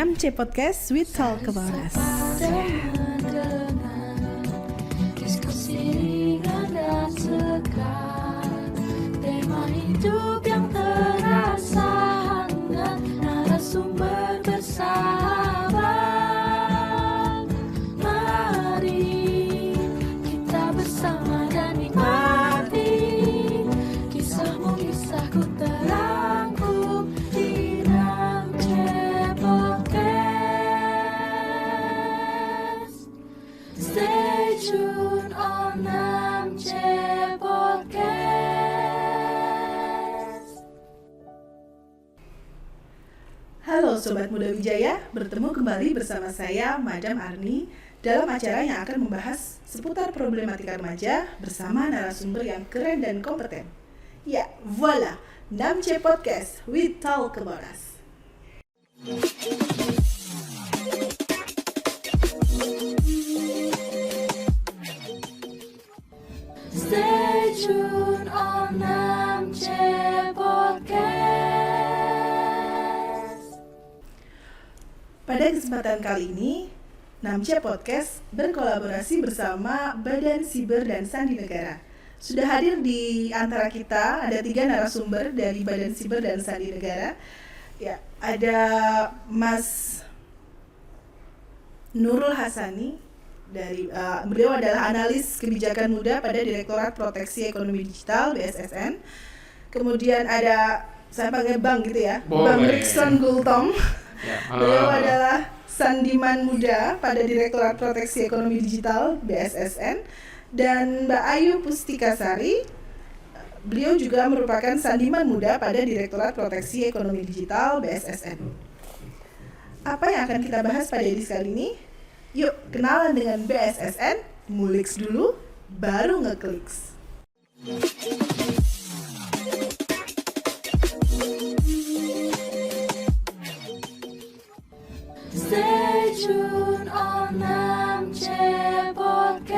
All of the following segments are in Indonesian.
6C Podcast, we talk about us. Diskusi ringan dan segar, tema hidup yang terasa hangat, narasumber bersahabat. Mari kita bersama dan nikmati kisahmu, kisahku terangkum di 6C Podcast. Stay tuned on 6C Podcast. Halo Sobat Muda Wijaya, bertemu kembali bersama saya, Madam Arni, dalam acara yang akan membahas seputar problematika remaja bersama narasumber yang keren dan kompeten. Ya, voila, 6C Podcast, we talk about us. Stay tuned on 6C Podcast. Pada kesempatan kali ini, 6C Podcast berkolaborasi bersama Badan Siber dan Sandi Negara. Sudah hadir di antara kita ada 3 narasumber dari Badan Siber dan Sandi Negara. Ya, ada Mas Nurul Hasani dari beliau adalah analis kebijakan muda pada Direktorat Proteksi Ekonomi Digital BSSN. Kemudian ada saya panggil Bang gitu ya, Bang Rickson Gultom. Ya, Beliau adalah sandiman muda pada Direktorat Proteksi Ekonomi Digital BSSN, dan Mbak Ayu Pustikasari. Beliau juga merupakan sandiman muda pada Direktorat Proteksi Ekonomi Digital BSSN. Apa yang akan kita bahas pada edisi kali ini? Yuk kenalan dengan BSSN, nguliks dulu, baru ngekliks. Stay tuned on 6C Podcast.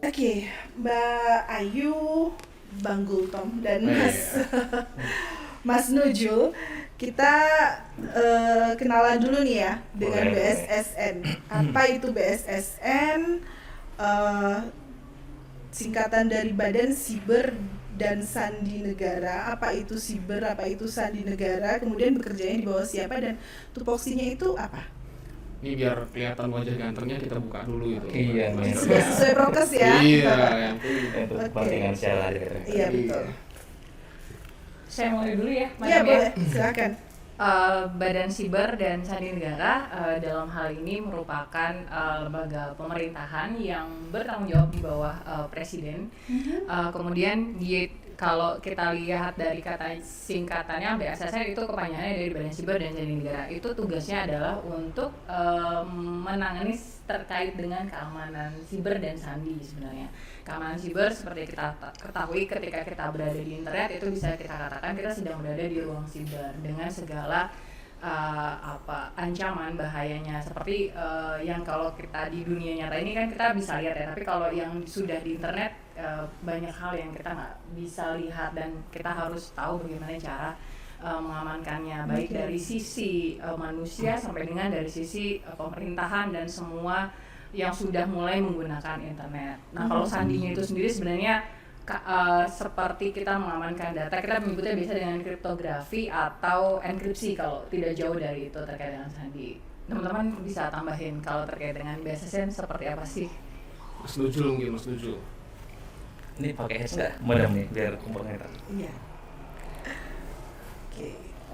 Oke, Mbak Ayu, Bang Gultom, dan Mas Nujul, kita kenalan dulu nih ya dengan BSSN. Apa itu BSSN? Singkatan dari Badan Siber dan Sandi Negara. Apa itu siber, apa itu sandi negara, kemudian bekerjanya di bawah siapa, dan tupoksinya itu apa? Ini biar kelihatan wajah gantengnya kita buka dulu itu. Iya, Sudah sesuai prokes ya? Iya, yang untuk Oke. kepentingan siaran. Iya, betul. Saya mulai dulu ya, Iya, boleh, silakan. Badan Siber dan Sandi Negara dalam hal ini merupakan lembaga pemerintahan yang bertanggung jawab di bawah Presiden. Kemudian kalau kita lihat dari kata singkatannya BSSN, itu kepanjangannya dari Badan Siber dan Sandi Negara. Itu tugasnya adalah untuk menangani terkait dengan keamanan siber dan sandi sebenarnya. Keamanan siber seperti kita ketahui, ketika kita berada di internet itu bisa kita katakan kita sedang berada di ruang siber dengan segala ancaman bahayanya, seperti yang kalau kita di dunia nyata ini kan kita bisa lihat ya, tapi kalau yang sudah di internet banyak hal yang kita nggak bisa lihat dan kita harus tahu bagaimana cara mengamankannya, baik dari sisi manusia sampai dengan dari sisi pemerintahan dan semua yang sudah mulai menggunakan internet. Nah, kalau sandinya itu sendiri sebenarnya seperti kita mengamankan data, kita menyebutnya biasa dengan kriptografi atau enkripsi kalau tidak jauh dari itu terkait dengan sandi. Teman-teman bisa tambahin kalau terkait dengan BSSN seperti apa sih? Mas Nujul mungkin, Mas Nujul. Ini pakai headset modem nih biar komputer. Iya.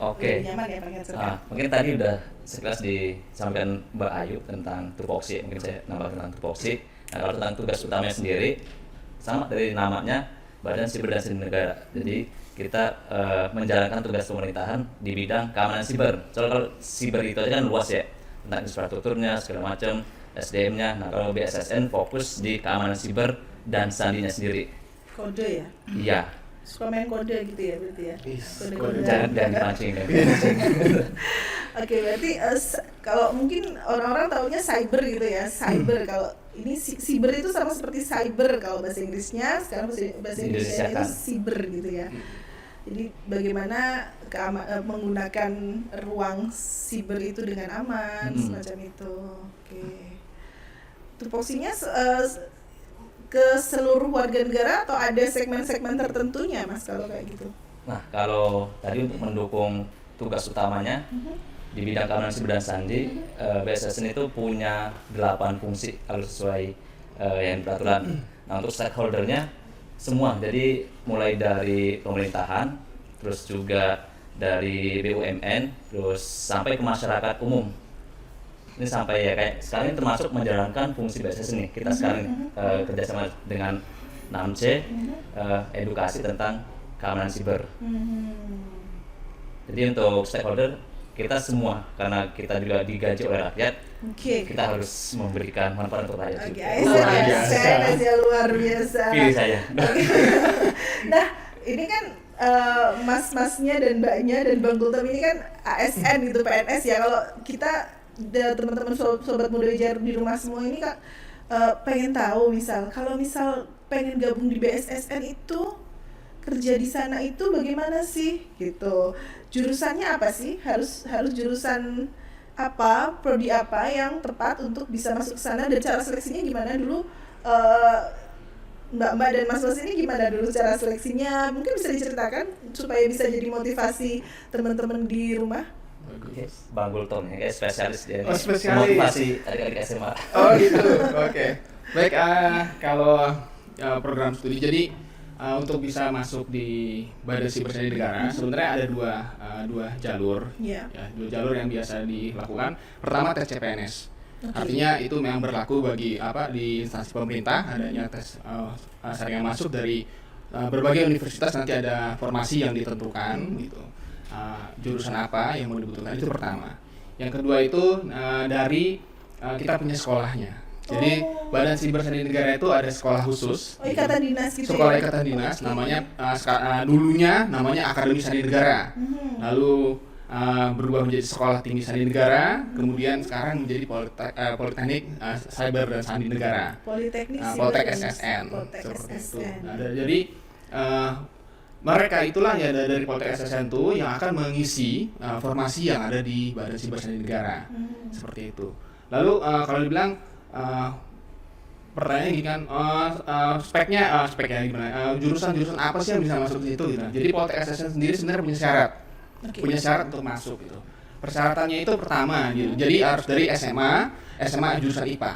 Oke. Lebih nyaman ya pakai headset. Mungkin tadi udah sekilas disampaikan Mbak Ayu tentang tupoksi. Mungkin saya nambah tentang tupoksi. Nah, kalau tentang tugas utamanya sendiri, sama dari namanya, Badan Siber dan Sandi Negara. Jadi kita menjalankan tugas pemerintahan di bidang keamanan siber. Soalnya kalau siber itu aja kan luas ya, tentang infrastrukturnya segala macam, SDM-nya. Nah, kalau BSSN fokus di keamanan siber dan sandinya sendiri. Kode ya? Iya. Suka main kode gitu ya berarti ya? Kode-kode. Jangan dipancing kan. Oke, berarti kalau mungkin orang-orang taunya cyber gitu ya, cyber. Kalau ini cyber itu sama seperti cyber kalau bahasa Inggrisnya, sekarang bahasa Indonesia itu cyber gitu ya. Jadi bagaimana menggunakan ruang siber itu dengan aman, semacam itu. Oke. Tupoksinya ke seluruh warga negara atau ada segmen-segmen tertentunya, Mas, kalau kayak gitu? Nah, kalau tadi untuk mendukung tugas utamanya di bidang keamanan siber dan sandi, BSSN itu punya 8 fungsi kalau sesuai yang peraturan. Nah, untuk stakeholdernya semua, jadi mulai dari pemerintahan, terus juga dari BUMN, terus sampai ke masyarakat umum. Ini sampai ya kayak sekarang ini termasuk menjalankan fungsi BSS ini. Kita sekarang kerjasama dengan 6C, edukasi tentang keamanan siber. Jadi untuk stakeholder kita semua, karena kita juga digaji oleh rakyat, kita harus memberikan manfaat untuk rakyat. Saya luar biasa. Pilih saya. Nah, ini kan mas-masnya dan mbaknya dan Bang Gultom ini kan ASN gitu, PNS ya. Kalau kita teman-teman sobat muda Jarum di rumah semua ini kan pengen tahu kalau misal pengen gabung di BSSN itu kerja di sana itu bagaimana sih gitu. Jurusannya apa sih? Harus jurusan apa, prodi apa yang tepat untuk bisa masuk ke sana, dan cara seleksinya gimana dulu? Mbak dan Mas ini gimana dulu cara seleksinya? Mungkin bisa diceritakan supaya bisa jadi motivasi teman-teman di rumah. Bagus. Bang Gultom ya, kayak spesialis dia. Oh, spesialis. Motivasi adik-adik SMA. Oh gitu, oke. Baik, kalau program studi, jadi untuk bisa masuk di Badan Siber Sandi Negara sebenarnya ada dua jalur, ya, dua jalur yang biasa dilakukan. Pertama tes CPNS, artinya itu memang berlaku bagi di instansi pemerintah, adanya tes saringan masuk dari berbagai universitas, nanti ada formasi yang ditentukan gitu. Jurusan apa yang mau dibutuhkan, itu pertama. Yang kedua itu dari kita punya sekolahnya. Jadi Badan Siber Sandi Negara itu ada sekolah khusus. Ikatan dinas gitu. Sekolah ikatan dinas, namanya dulunya namanya Akademi Sandi Negara. Lalu berubah menjadi Sekolah Tinggi Sandi Negara, kemudian sekarang menjadi Politeknik Cyber dan Sandi Negara. Politeknik SSN. Seperti itu. Nah, jadi mereka itulah ya dari Politeknik SSN itu yang akan mengisi formasi yang ada di Badan Siber Sandi Negara. Seperti itu. Lalu kalau dibilang pertanyaannya gini kan, speknya gimana? Jurusan apa sih yang bisa masuk ke situ gitu. Jadi Politeknik SSN sendiri sebenarnya punya syarat untuk masuk gitu. Persyaratannya itu pertama gitu. Jadi harus dari SMA jurusan IPA.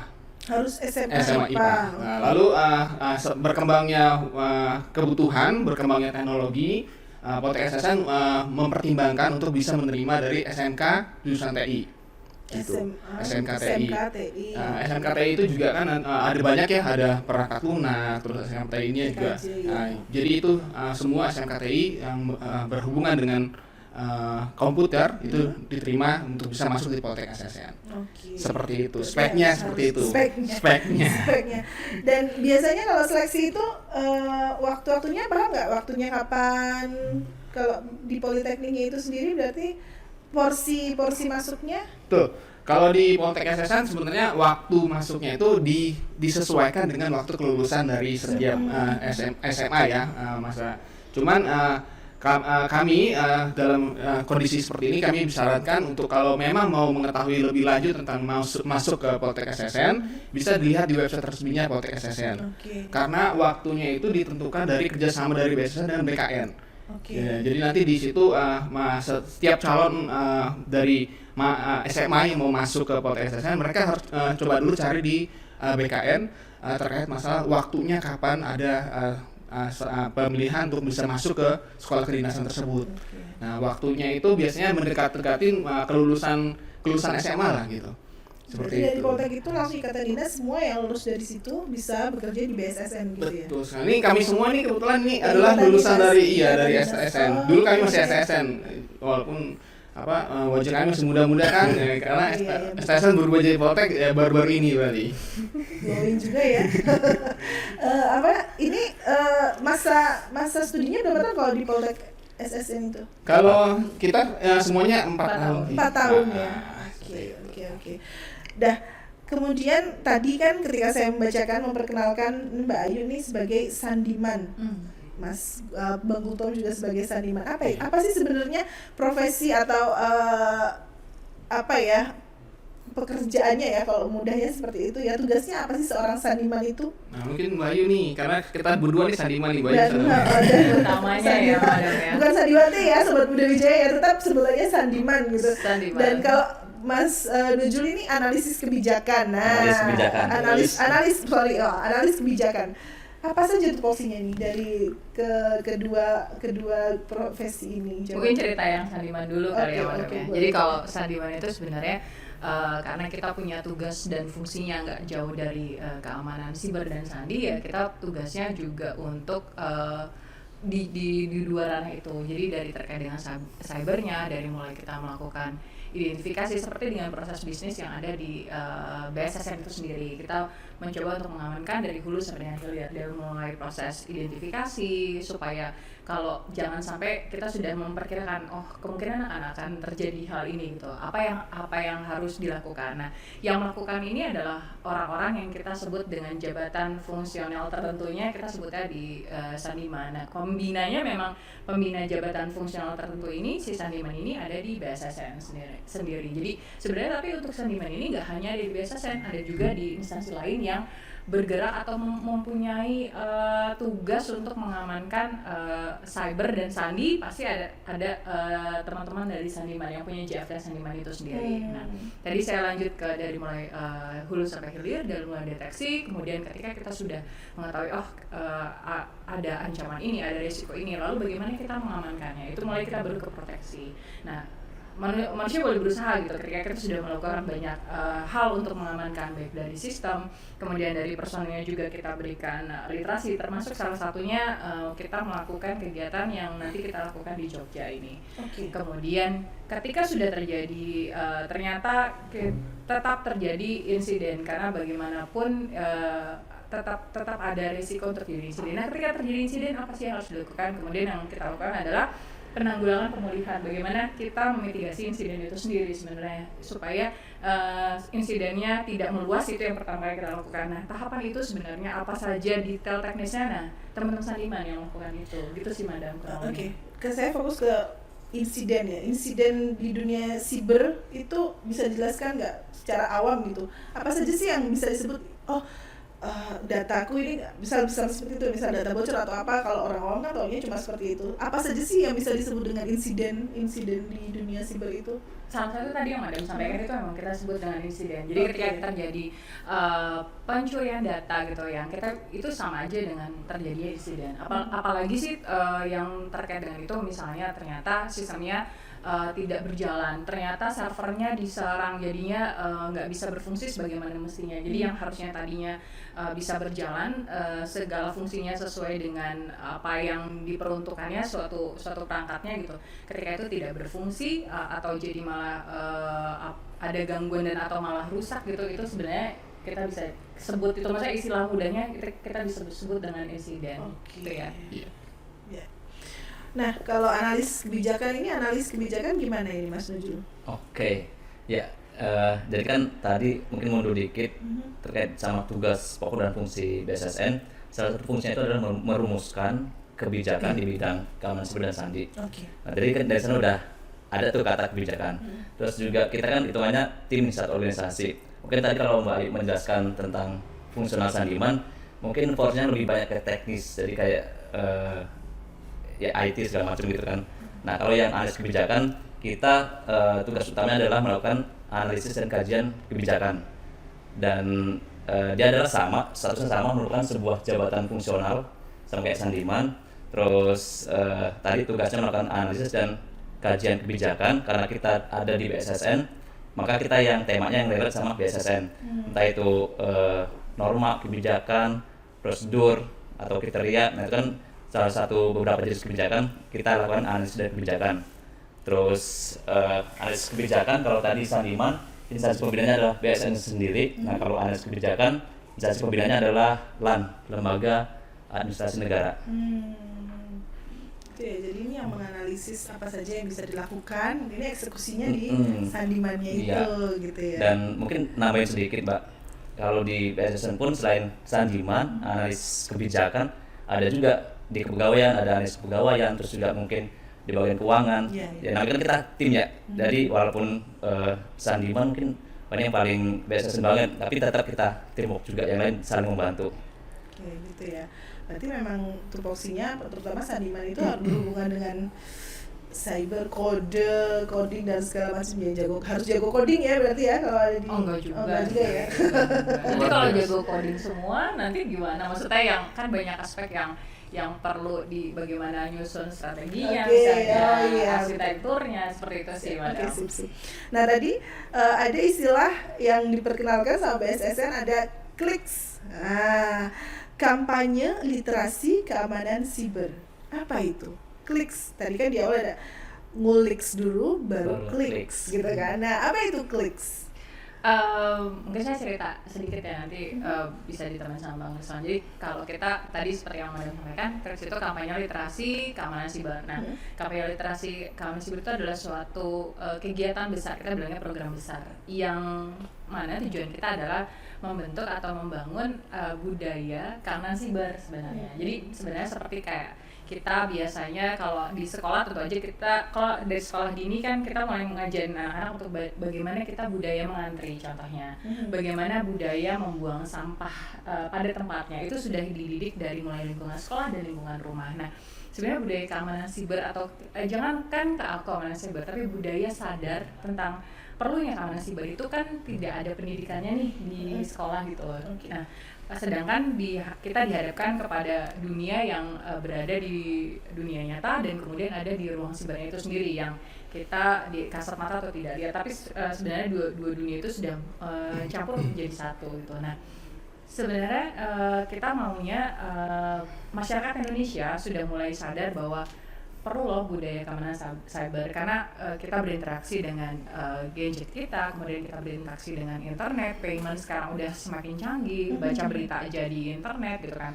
Harus SMA IPA. Nah, lalu berkembangnya kebutuhan, berkembangnya teknologi, Politeknik SSN mempertimbangkan untuk bisa menerima dari SMK jurusan TI. Gitu. SMK TI. SMK TI itu juga kan ada banyak ya, ada perangkat lunak, terus SMK TI-nya juga. Jadi itu semua SMK TI yang berhubungan dengan komputer itu diterima untuk bisa masuk di Politeknik SSN. Seperti itu. Speknya seperti itu. Speknya. Dan biasanya kalau seleksi itu waktu-waktunya paham nggak? Waktunya kapan? Kalau di Politekniknya itu sendiri berarti porsi masuknya? Tuh, kalau di Politeknik SSN sebenarnya waktu masuknya itu disesuaikan dengan waktu kelulusan dari setiap SMA ya, masa. Cuman kami dalam kondisi seperti ini kami disarankan untuk kalau memang mau mengetahui lebih lanjut tentang masuk ke Politeknik SSN, bisa dilihat di website resminya Politeknik SSN. Karena waktunya itu ditentukan dari kerjasama dari BSSN dan BKN. Ya, jadi nanti di situ setiap calon dari SMA yang mau masuk ke Politeknik SSN, mereka harus coba dulu cari di BKN terkait masalah waktunya kapan ada pemilihan untuk bisa masuk ke sekolah kedinasan tersebut. Nah, waktunya itu biasanya mendekatin kelulusan SMA lah gitu. Seperti dari itu. Politeknik itu langsung ikatan dinas, semua yang lulus dari situ bisa bekerja di BSSN gitu ya. Betul. Nah, ini kami semua nih kebetulan ini adalah lulusan dari SSN. Dulu kami masih SSN. Walaupun wajah kami masih muda-muda kan ya, karena SSN berubah jadi Politek ya baru-baru ini berarti. Glowing juga ya. Ini masa studinya berapa tahun kalau di Politek SSN itu? Kalau kita semuanya 4 tahun. 4 tahun ya. Oke. Dah, kemudian tadi kan ketika saya memperkenalkan Mbak Ayu nih sebagai sandiman. Mas Bang Gultom juga sebagai saniman. Apa sih sebenarnya profesi atau apa ya pekerjaannya ya, kalau mudahnya seperti itu ya, tugasnya apa sih seorang saniman itu? Nah mungkin Mbak Ayu nih, karena kita berdua nih saniman nih Mbak Ayu. Dan Utamanya ya, Madam ya. bukan sandiwati ya Sobat Muda Wijaya ya, tetap sebutannya sandiman gitu. Sandiman. Dan kalau Mas Nujul ini analisis kebijakan. Nah, Analis kebijakan. analis kebijakan. Apa saja tupoksinya nih dari kedua profesi ini? Mungkin cerita yang sandiman dulu kali ya, Oke, Madam oke, ya. boleh. Jadi kalau sandiman itu sebenarnya karena kita punya tugas dan fungsinya nggak jauh dari keamanan siber dan sandi ya, kita tugasnya juga untuk di dua ranah itu. Jadi dari terkait dengan cybernya, dari mulai kita melakukan identifikasi seperti dengan proses bisnis yang ada di BSSN itu sendiri. Kita mencoba untuk mengamankan dari hulu sampai dengan hilir, dari mulai proses identifikasi supaya kalau jangan sampai kita sudah memperkirakan kemungkinan akan terjadi hal ini gitu. Apa yang harus dilakukan. Nah, yang melakukan ini adalah orang-orang yang kita sebut dengan jabatan fungsional tertentunya, kita sebutnya di sandiman. Nah, pembinanya memang pembina jabatan fungsional tertentu ini, si sandiman ini ada di BSSN sendiri. Jadi sebenarnya tapi untuk sandiman ini nggak hanya di BSSN, ada juga di instansi lain yang bergerak atau mempunyai tugas untuk mengamankan cyber dan sandi. Pasti ada teman-teman dari sandiman yang punya JFT sandiman itu sendiri. Nah, tadi saya lanjut ke dari mulai hulu sampai hilir, dari mulai deteksi, kemudian ketika kita sudah mengetahui ada ancaman ini, ada risiko ini, lalu bagaimana kita mengamankannya, itu mulai kita baru ke proteksi. Nah, manusia boleh berusaha gitu ketika kita sudah melakukan banyak hal untuk mengamankan, baik dari sistem, kemudian dari personilnya juga kita berikan literasi, termasuk salah satunya kita melakukan kegiatan yang nanti kita lakukan di Jogja ini. Kemudian ketika sudah terjadi ternyata tetap terjadi insiden, karena bagaimanapun tetap ada risiko untuk terjadi insiden. Nah, ketika terjadi insiden apa sih yang harus dilakukan? Kemudian yang kita lakukan adalah penanggulangan pemulihan, bagaimana kita memitigasi insiden itu sendiri sebenarnya supaya insidennya tidak meluas, itu yang pertama kali kita lakukan. Nah, tahapan itu sebenarnya apa saja detail teknisnya, nah teman-teman sandiman yang melakukan itu, gitu sih Madam. Oke, saya fokus ke insiden ya. Insiden di dunia siber itu bisa dijelaskan nggak secara awam gitu? Apa saja sih yang bisa disebut dataku ini misal seperti itu, misal data bocor atau apa? Kalau orang awam kan taunya cuma seperti itu. Apa saja sih yang bisa disebut dengan insiden di dunia siber itu? Salah satu tadi yang Madam sampaikan itu memang kita sebut dengan insiden. Jadi ketika terjadi pencurian data gitu, yang kita itu sama aja dengan terjadinya insiden. Apalagi sih yang terkait dengan itu, misalnya ternyata sistemnya tidak berjalan, ternyata servernya diserang, jadinya nggak bisa berfungsi sebagaimana mestinya. Jadi yang harusnya tadinya bisa berjalan, segala fungsinya sesuai dengan apa yang diperuntukannya suatu perangkatnya gitu, ketika itu tidak berfungsi atau jadi malah ada gangguan dan atau malah rusak gitu, itu sebenarnya kita bisa sebut, itu maksudnya istilah mudahnya kita bisa sebut dengan insiden. Gitu ya. Nah, kalau analis kebijakan gimana ini Mas Nujul? Oke, ya. Jadi kan tadi mungkin mundur dikit terkait sama tugas pokok dan fungsi BSSN. Salah satu fungsinya itu adalah merumuskan kebijakan di bidang keamanan siber dan sandi. Nah, jadi kan dari sana udah ada tuh kata kebijakan. Terus juga kita kan hitungannya tim di satu organisasi. Mungkin tadi kalau Mbak Ayu menjelaskan tentang fungsional sandiman, mungkin porsinya lebih banyak ke teknis. Jadi kayak ya IT segala macam gitu kan. Nah, kalau yang analis kebijakan, kita tugas utamanya adalah melakukan analisis dan kajian kebijakan. Dan dia adalah statusnya sama, merupakan sebuah jabatan fungsional sama kayak sandiman. Terus tadi tugasnya melakukan analisis dan kajian kebijakan, karena kita ada di BSSN, maka kita yang temanya yang relate sama BSSN. Entah itu norma kebijakan, prosedur atau kriteria. Nah, itu kan salah satu beberapa jenis kebijakan kita lakukan analisis dari kebijakan. Terus analisis kebijakan, kalau tadi sandiman, instansi pembinanya adalah BSN sendiri. Nah, kalau analisis kebijakan, instansi pembinanya adalah LAN, Lembaga Administrasi Negara. Itu ya, jadi ini yang menganalisis apa saja yang bisa dilakukan, ini eksekusinya di sandimannya itu gitu ya. Dan mungkin nambahin sedikit Mbak, kalau di BSSN pun selain sandiman, analis kebijakan, ada juga di kepegawaian, ada analis kepegawaian, terus juga mungkin di bagian keuangan. Ya namanya kan kita tim ya. Jadi walaupun Sandiman mungkin yang paling BSSN banget, tapi tetap kita teamwork juga, yang lain saling membantu. Oke, gitu ya. Berarti memang tupoksinya terutama Sandiman itu harus berhubungan dengan cyber, coding dan segala macam ya, harus jago coding ya berarti ya kalau ada di Enggak juga. enggak juga ya. Jadi kalau jago coding semua nanti gimana? Maksudnya yang kan banyak aspek yang perlu di bagaimana nyusun strateginya, Oke, misalnya oh iya, arsitekturnya seperti itu sih, Oke, Madam. sip. Nah tadi ada istilah yang diperkenalkan sama BSSN, ada kliks. Nah, kampanye literasi keamanan siber. Apa itu? Kliks. Tadi kan di awal ada nguliks dulu baru Baru kliks kliks. gitu kan. Nah, apa itu kliks? Mungkin saya cerita sedikit ya, nanti bisa ditemani sama Bang Rizwan. Jadi kalau kita tadi seperti yang Madam sampaikan, kliks itu kampanye literasi keamanan siber. Nah, kampanye literasi keamanan siber itu adalah suatu kegiatan besar, kita bilangnya program besar, yang mana tujuan kita adalah membentuk atau membangun budaya keamanan siber sebenarnya. Jadi sebenarnya seperti kayak kita biasanya kalau di sekolah, tentu aja kita kalau dari sekolah dini kan kita mulai mengajarin anak-anak untuk bagaimana kita budaya mengantri, contohnya bagaimana budaya membuang sampah pada tempatnya, itu sudah dididik dari mulai lingkungan sekolah dan lingkungan rumah. Nah, sebenarnya budaya keamanan siber atau jangankan keamanan siber, tapi budaya sadar tentang perlunya keamanan siber itu kan tidak ada pendidikannya nih di sekolah gitu loh. Nah, sedangkan kita dihadapkan kepada dunia yang berada di dunia nyata dan kemudian ada di ruang sibernya itu sendiri yang kita di kasat mata atau tidak lihat, tapi sebenarnya dua dunia itu sudah campur menjadi satu gitu. Nah, sebenarnya kita maunya masyarakat Indonesia sudah mulai sadar bahwa perlu loh budaya keamanan cyber, karena kita berinteraksi dengan gadget kita, kemudian kita berinteraksi dengan internet, payment sekarang udah semakin canggih, baca berita aja di internet gitu kan.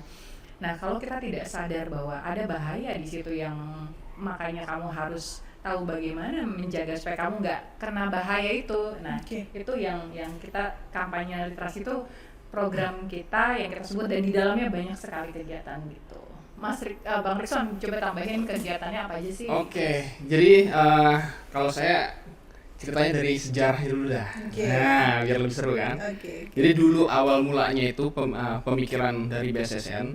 Nah, kalau kita tidak sadar bahwa ada bahaya di situ, yang makanya kamu harus tahu bagaimana menjaga supaya kamu nggak kena bahaya itu. Nah, itu yang kita kampanye literasi itu program kita yang kita sebut, dan di dalamnya banyak sekali kegiatan gitu. Bang Rizwan, coba tambahin kegiatannya apa aja sih? Oke, jadi kalau saya ceritanya dari sejarah dulu dah. Nah, biar lebih seru kan. Jadi dulu awal mulanya itu pemikiran dari BSSN,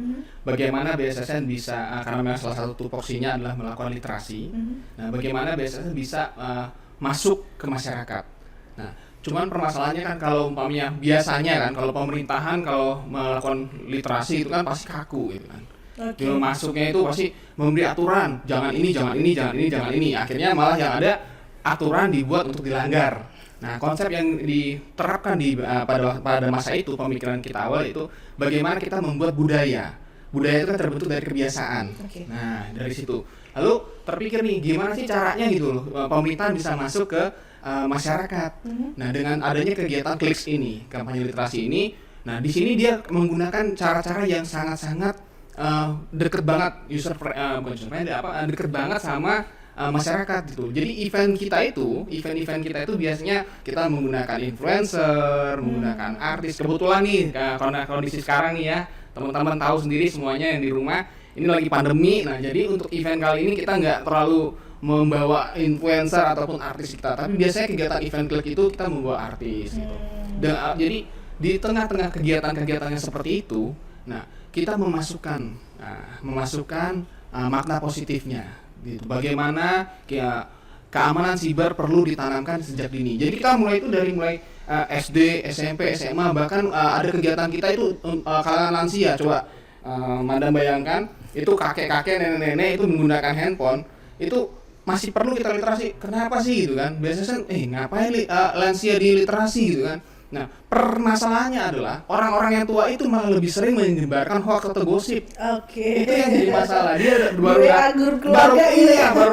bagaimana BSSN bisa, karena memang salah satu tupoksinya adalah melakukan literasi. Nah, bagaimana BSSN bisa masuk ke masyarakat. Nah, cuman permasalahannya kan kalau umpamanya biasanya kan kalau pemerintahan kalau melakukan literasi itu kan pasti kaku gitu kan. Kalau masuknya itu pasti memberi aturan, jangan ini, jangan ini, jangan ini, jangan ini. Akhirnya malah yang ada aturan dibuat untuk dilanggar. Nah, konsep yang diterapkan pada masa itu, pemikiran kita awal itu bagaimana kita membuat budaya. Budaya itu kan terbentuk dari kebiasaan. Nah, dari situ. Lalu terpikir nih, gimana sih caranya gitu loh, pemerintahan bisa masuk ke masyarakat. Nah, dengan adanya kegiatan kliks ini, kampanye literasi ini, nah di sini dia menggunakan cara-cara yang sangat-sangat deket banget deket banget sama masyarakat gitu. Jadi event kita itu biasanya kita menggunakan influencer, menggunakan artis. Kebetulan nih karena kondisi sekarang nih ya, teman-teman tahu sendiri semuanya yang di rumah ini lagi pandemi. Nah, jadi untuk event kali ini kita nggak terlalu membawa influencer ataupun artis kita, tapi biasanya kegiatan event klik itu kita membawa artis gitu. Dan jadi di tengah-tengah kegiatan-kegiatan yang seperti itu, nah kita memasukkan makna positifnya gitu. Bagaimana keamanan siber perlu ditanamkan sejak dini. Jadi kita mulai SD, SMP, SMA, bahkan ada kegiatan kita itu kalangan lansia. Coba Madam bayangkan, itu kakek-kakek, nenek-nenek itu menggunakan handphone, itu masih perlu kita literasi. Kenapa sih gitu kan? Biasanya ngapain lansia di literasi gitu kan? Nah, permasalahannya adalah orang-orang yang tua itu malah lebih sering menyebarkan hoax atau gosip. Itu yang jadi masalah. Dia baru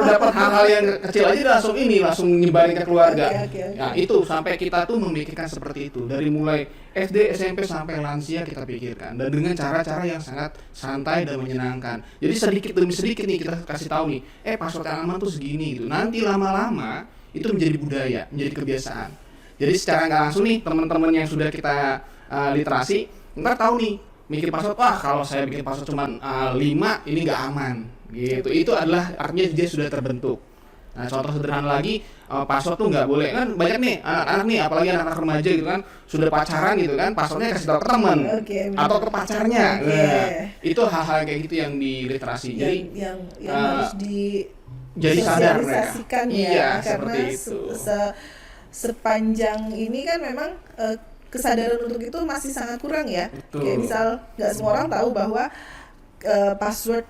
dapat hal-hal yang kecil aja langsung nyebarin ke keluarga. Nah, itu sampai kita tuh memikirkan seperti itu. Dari mulai SD, SMP sampai lansia kita pikirkan, dan dengan cara-cara yang sangat santai dan menyenangkan. Jadi sedikit demi sedikit nih kita kasih tahu nih, password yang aman tuh segini gitu. Nanti lama-lama itu menjadi budaya, menjadi kebiasaan. Jadi secara nggak langsung nih teman-teman yang sudah kita literasi ntar tahu nih, bikin password, wah kalau saya bikin password cuma 5 ini nggak aman gitu. Itu adalah artinya dia sudah terbentuk. Nah, contoh sederhana lagi, password tuh nggak boleh kan, banyak nih anak-anak nih, apalagi anak-anak remaja gitu kan, sudah pacaran gitu kan, passwordnya kasih tahu ke teman atau ke pacarnya. Nah, itu hal-hal kayak gitu yang di literasi. Jadi yang harus jadi sadar mereka. disosialisasikan Iya, ya, seperti karena itu. sepanjang ini kan memang kesadaran untuk itu masih sangat kurang ya. Betul. Kayak misal nggak semua orang tahu bahwa password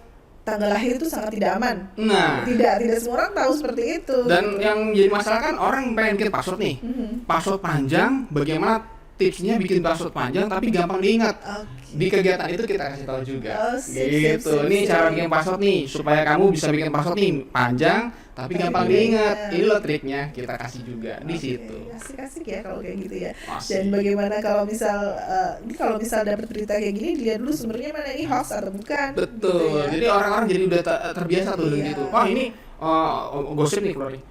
tanggal lahir itu sangat tidak aman. Nah, Tidak semua orang tahu seperti itu. dan yang jadi masalah kan orang pengen bikin password nih, password panjang, bagaimana tipsnya bikin password panjang tapi gampang diingat. Oke. Di kegiatan itu kita kasih tahu juga. Oh, sip, gitu. sip, Ini sip. cara bikin password nih supaya kamu bisa bikin password nih panjang tapi gampang diingat. Ini loh triknya, kita kasih juga di situ. Asik-asik ya kalau kayak gitu ya. Asik. Dan bagaimana kalau misal ini kalau misal dapat berita kayak gini, dilihat dulu sumbernya mana, ini hoax atau bukan. Betul. Gitu ya. Jadi orang-orang jadi udah terbiasa tuh dengan Iya. itu. Wah, ini gosip nih keluar nih.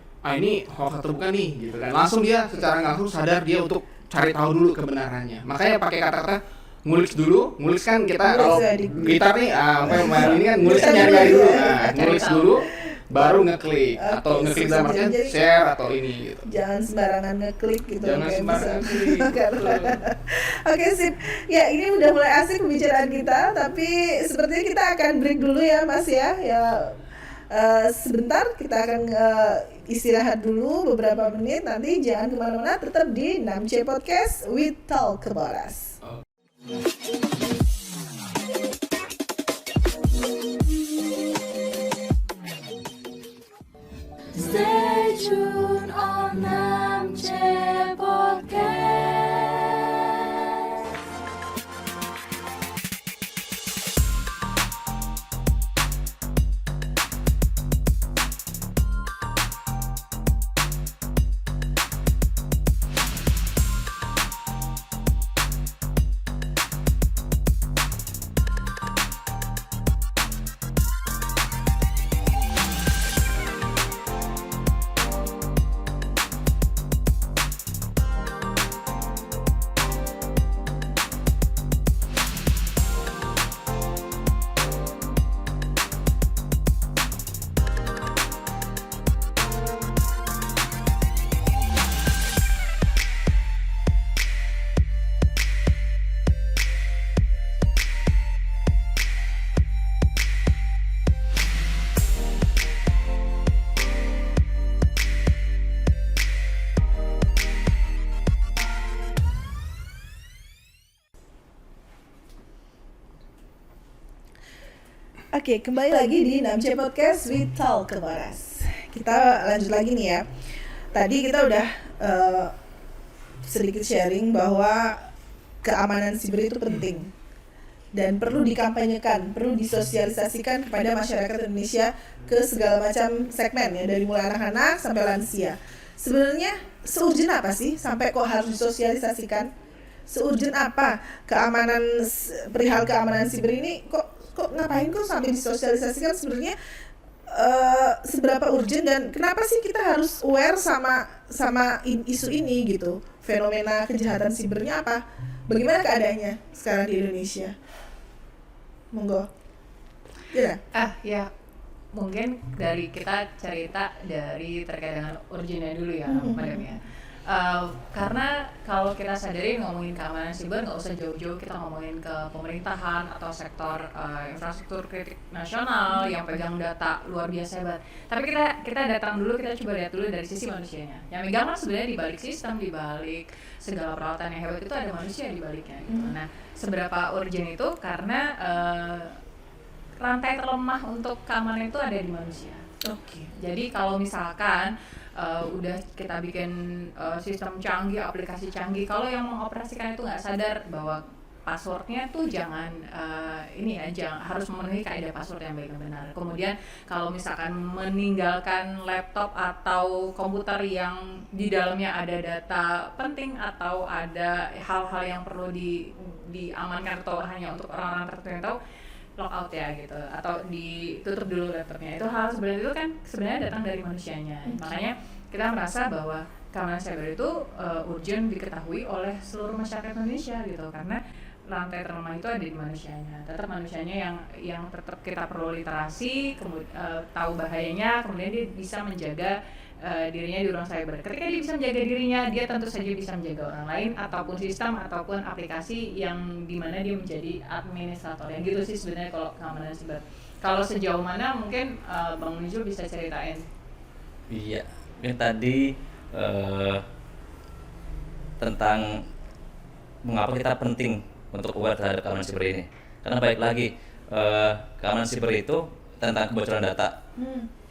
Ini hoax atau bukan nih gitu kan. Langsung dia secara nggak langsung sadar dia untuk cari tahu dulu kebenarannya. Makanya pakai kata-kata ngulik dulu. Ngulik kan kita Ngulik kalau ya, di- gitar nih apa yang main ini kan ngulik kan Ngulik nyari-nyari dulu dulu. ya. Nah, Cari ngulik tahu. dulu baru ngeklik Oke, atau ngeklik dalam artian jadi- share atau ini gitu. Jangan sembarangan ngeklik gitu. Jangan kayak sembarangan misal. klik. Karena- Betul. Oke sip. Ya ini udah mulai asik pembicaraan kita, tapi sepertinya kita akan break dulu ya Mas ya. Sebentar kita akan istirahat dulu beberapa menit. Nanti jangan kemana-mana, tetap di 6C Podcast We Talk About Us. Stay tuned on Namche Podcast. Oke, kembali lagi di 6C Podcast We Talk About Us. Kita lanjut lagi nih ya. Tadi kita udah sedikit sharing bahwa keamanan siber itu penting dan perlu dikampanyekan, perlu disosialisasikan kepada masyarakat Indonesia ke segala macam segmen ya, dari mulai anak-anak sampai lansia. Sebenarnya seurgent apa sih sampai kok harus disosialisasikan? Seurgent apa perihal keamanan siber ini, kok ngapain kok sampai disosialisasikan? Sebenarnya seberapa urgent dan kenapa sih kita harus aware sama isu ini gitu? Fenomena kejahatan sibernya apa? Bagaimana keadaannya sekarang di Indonesia? Monggo. Ya. Ya mungkin dari kita cerita dari terkait dengan urgennya dulu ya, Madam ya. Karena kalau kita sadari ngomongin keamanan siber nggak usah jauh-jauh, kita ngomongin ke pemerintahan atau sektor infrastruktur kritik nasional yang pegang data luar biasa hebat. Tapi kita datang dulu, kita coba lihat dulu dari sisi manusianya. Yang megang kan sebenarnya di balik sistem, di balik segala peralatan yang hebat itu ada manusia di baliknya gitu. Nah, seberapa urgent itu karena rantai terlemah untuk keamanan itu ada di manusia. Oke. Jadi kalau misalkan udah kita bikin sistem canggih, aplikasi canggih, kalau yang mengoperasikan itu nggak sadar bahwa passwordnya tuh jangan harus memenuhi kaidah password yang baik dan benar. Kemudian kalau misalkan meninggalkan laptop atau komputer yang di dalamnya ada data penting atau ada hal-hal yang perlu diamankan atau hanya untuk orang-orang tertentu yang tahu, lockout ya gitu, atau ditutup dulu laptopnya. Itu hal sebenarnya datang dari manusianya. Makanya kita merasa bahwa keamanan cyber itu urgent diketahui oleh seluruh masyarakat Indonesia gitu, karena rantai terlemah itu ada di manusianya. Tetap manusianya yang tetap kita perlu literasi, tahu bahayanya, kemudian dia bisa menjaga dirinya di ruang cyber. Ketika dia bisa menjaga dirinya, dia tentu saja bisa menjaga orang lain ataupun sistem ataupun aplikasi yang dimana dia menjadi administrator. Yang gitu sih sebenarnya kalau keamanan siber. Kalau sejauh mana mungkin Bang Nujul bisa ceritain. Iya, yang tadi tentang mengapa kita penting untuk aware terhadap keamanan siber ini. Karena balik lagi, keamanan siber itu tentang kebocoran data